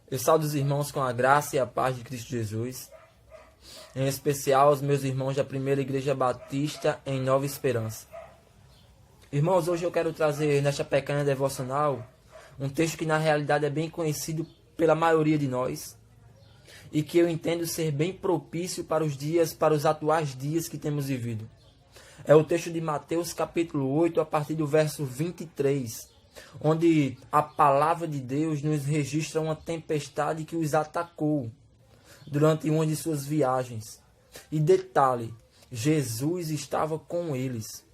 Eu saúdo os irmãos com a graça e a paz de Cristo Jesus, em especial os meus irmãos da Primeira Igreja Batista em Nova Esperança. Irmãos, hoje eu quero trazer nesta pequena devocional um texto que na realidade é bem conhecido pela maioria de nós e que eu entendo ser bem propício para os atuais dias que temos vivido. É o texto de Mateus capítulo 8, a partir do verso 23, onde a palavra de Deus nos registra uma tempestade que os atacou durante uma de suas viagens. E detalhe, Jesus estava com eles.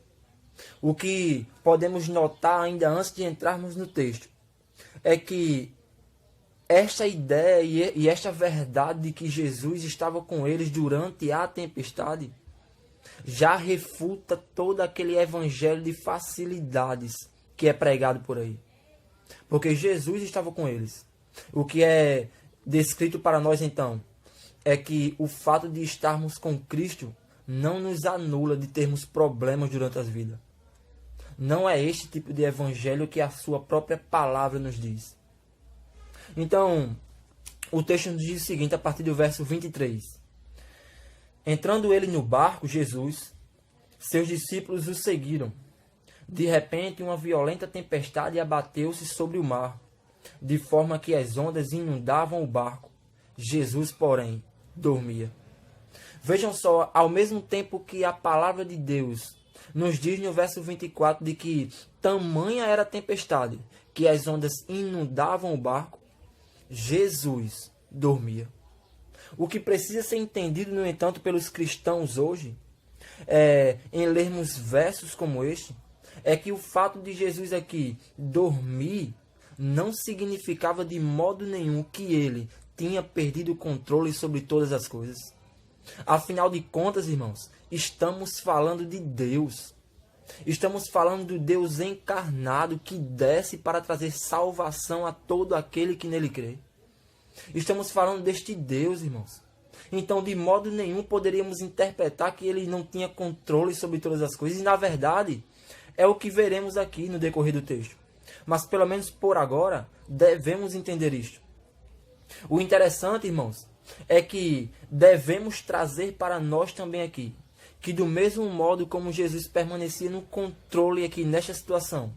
O que podemos notar ainda antes de entrarmos no texto é que esta ideia e esta verdade de que Jesus estava com eles durante a tempestade já refuta todo aquele evangelho de facilidades que é pregado por aí. Porque Jesus estava com eles. O que é descrito para nós então é que o fato de estarmos com Cristo não nos anula de termos problemas durante a vida. Não é este tipo de evangelho que a sua própria palavra nos diz. Então, o texto nos diz o seguinte, a partir do verso 23. Entrando ele no barco, Jesus, seus discípulos o seguiram. De repente, uma violenta tempestade abateu-se sobre o mar, de forma que as ondas inundavam o barco. Jesus, porém, dormia. Vejam só, ao mesmo tempo que a palavra de Deus nos diz no verso 24 de que tamanha era a tempestade, que as ondas inundavam o barco, Jesus dormia. O que precisa ser entendido, no entanto, pelos cristãos hoje, em lermos versos como este, é que o fato de Jesus aqui dormir não significava de modo nenhum que ele tinha perdido o controle sobre todas as coisas. Afinal de contas, irmãos, estamos falando de Deus. Estamos falando do Deus encarnado que desce para trazer salvação a todo aquele que nele crê. Estamos falando deste Deus, irmãos. Então, de modo nenhum poderíamos interpretar que ele não tinha controle sobre todas as coisas. E, na verdade, é o que veremos aqui no decorrer do texto. Mas, pelo menos por agora, devemos entender isto. O interessante, irmãos, é que devemos trazer para nós também aqui, que do mesmo modo como Jesus permanecia no controle aqui nesta situação,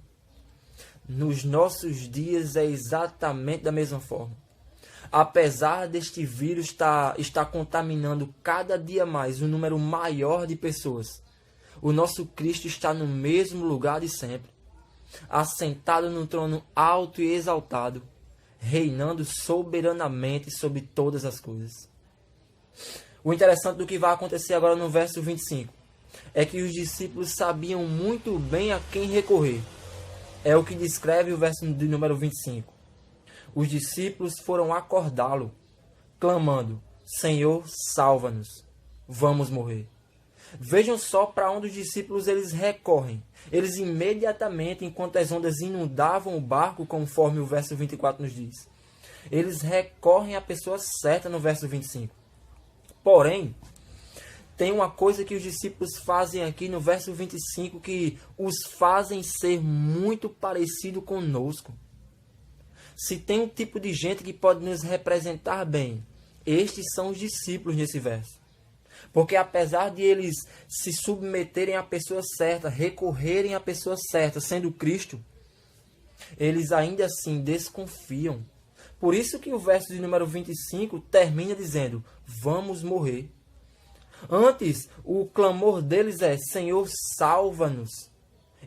nos nossos dias é exatamente da mesma forma. Apesar deste vírus estar contaminando cada dia mais um número maior de pessoas, o nosso Cristo está no mesmo lugar de sempre, assentado num trono alto e exaltado, reinando soberanamente sobre todas as coisas. O interessante do que vai acontecer agora no verso 25 é que os discípulos sabiam muito bem a quem recorrer. É o que descreve o verso de número 25. Os discípulos foram acordá-lo, clamando: Senhor, salva-nos, vamos morrer. Vejam só para onde os discípulos eles recorrem. Eles imediatamente, enquanto as ondas inundavam o barco, conforme o verso 24 nos diz, eles recorrem à pessoa certa no verso 25. Porém, tem uma coisa que os discípulos fazem aqui no verso 25 que os fazem ser muito parecido conosco. Se tem um tipo de gente que pode nos representar bem, estes são os discípulos nesse verso. Porque apesar de eles se submeterem à pessoa certa, recorrerem à pessoa certa, sendo Cristo, eles ainda assim desconfiam. Por isso que o verso de número 25 termina dizendo: vamos morrer. Antes, o clamor deles é: Senhor, salva-nos.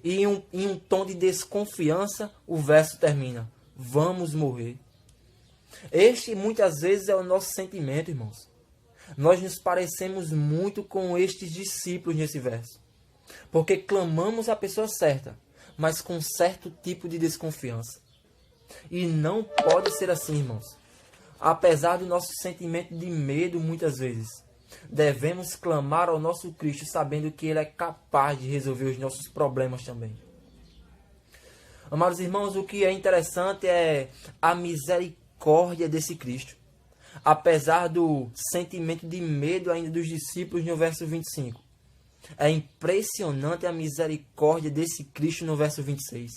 E em um tom de desconfiança, o verso termina: vamos morrer. Este muitas vezes é o nosso sentimento, irmãos. Nós nos parecemos muito com estes discípulos nesse verso. Porque clamamos a pessoa certa, mas com certo tipo de desconfiança. E não pode ser assim, irmãos. Apesar do nosso sentimento de medo muitas vezes, devemos clamar ao nosso Cristo sabendo que Ele é capaz de resolver os nossos problemas também. Amados irmãos, o que é interessante é a misericórdia desse Cristo. Apesar do sentimento de medo ainda dos discípulos no verso 25. É impressionante a misericórdia desse Cristo no verso 26.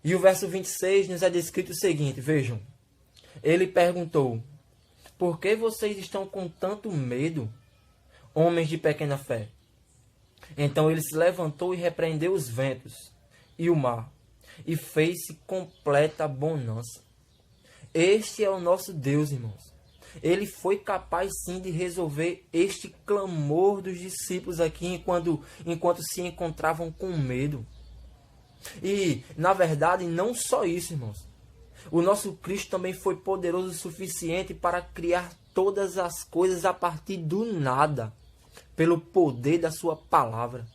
E o verso 26 nos é descrito o seguinte, vejam. Ele perguntou: por que vocês estão com tanto medo, homens de pequena fé? Então ele se levantou e repreendeu os ventos e o mar, e fez-se completa bonança. Este é o nosso Deus, irmãos. Ele foi capaz sim de resolver este clamor dos discípulos aqui enquanto se encontravam com medo. E, na verdade, não só isso, irmãos. O nosso Cristo também foi poderoso o suficiente para criar todas as coisas a partir do nada, pelo poder da sua palavra.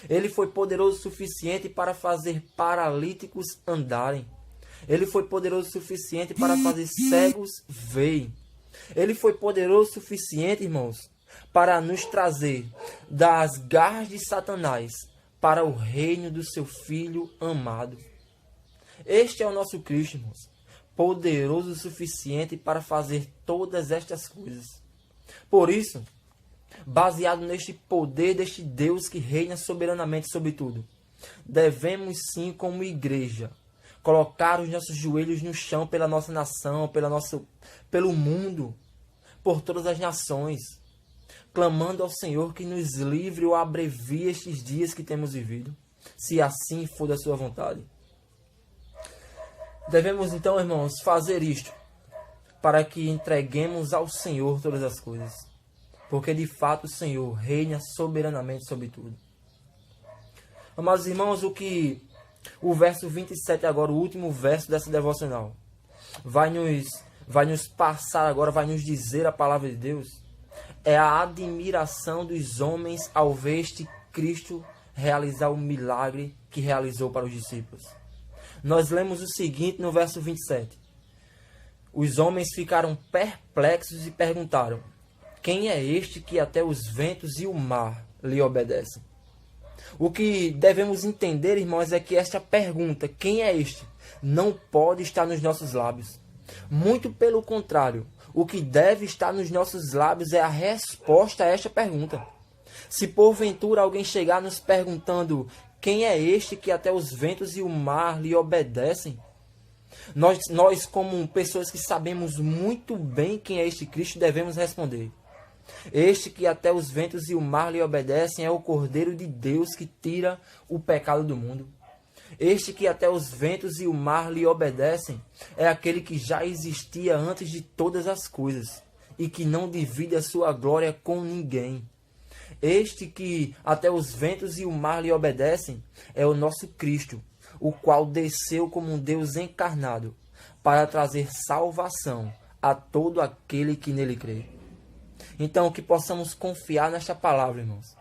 Ele foi poderoso o suficiente para fazer paralíticos andarem. Ele foi poderoso o suficiente para fazer cegos verem. Ele foi poderoso o suficiente, irmãos, para nos trazer das garras de Satanás para o reino do seu Filho amado. Este é o nosso Cristo, irmãos, poderoso o suficiente para fazer todas estas coisas. Por isso, baseado neste poder deste Deus que reina soberanamente sobre tudo, devemos sim, como igreja, colocar os nossos joelhos no chão pela nossa nação, pelo mundo, por todas as nações, clamando ao Senhor que nos livre ou abrevie estes dias que temos vivido, se assim for da sua vontade. Devemos então, irmãos, fazer isto para que entreguemos ao Senhor todas as coisas, porque de fato o Senhor reina soberanamente sobre tudo. Amados irmãos, o verso 27 agora, o último verso dessa devocional, vai nos passar agora, vai nos dizer a palavra de Deus, é a admiração dos homens ao ver este Cristo realizar o milagre que realizou para os discípulos. Nós lemos o seguinte no verso 27. Os homens ficaram perplexos e perguntaram: quem é este que até os ventos e o mar lhe obedecem? O que devemos entender, irmãos, é que esta pergunta, quem é este, não pode estar nos nossos lábios. Muito pelo contrário, o que deve estar nos nossos lábios é a resposta a esta pergunta. Se porventura alguém chegar nos perguntando: quem é este que até os ventos e o mar lhe obedecem? Nós como pessoas que sabemos muito bem quem é este Cristo, devemos responder: este que até os ventos e o mar lhe obedecem é o Cordeiro de Deus que tira o pecado do mundo. Este que até os ventos e o mar lhe obedecem é aquele que já existia antes de todas as coisas e que não divide a sua glória com ninguém. Este que até os ventos e o mar lhe obedecem é o nosso Cristo, o qual desceu como um Deus encarnado para trazer salvação a todo aquele que nele crê. Então, que possamos confiar nesta palavra, irmãos.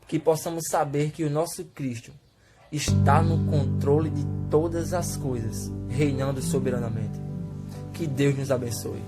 Que possamos saber que o nosso Cristo está no controle de todas as coisas, reinando soberanamente. Que Deus nos abençoe.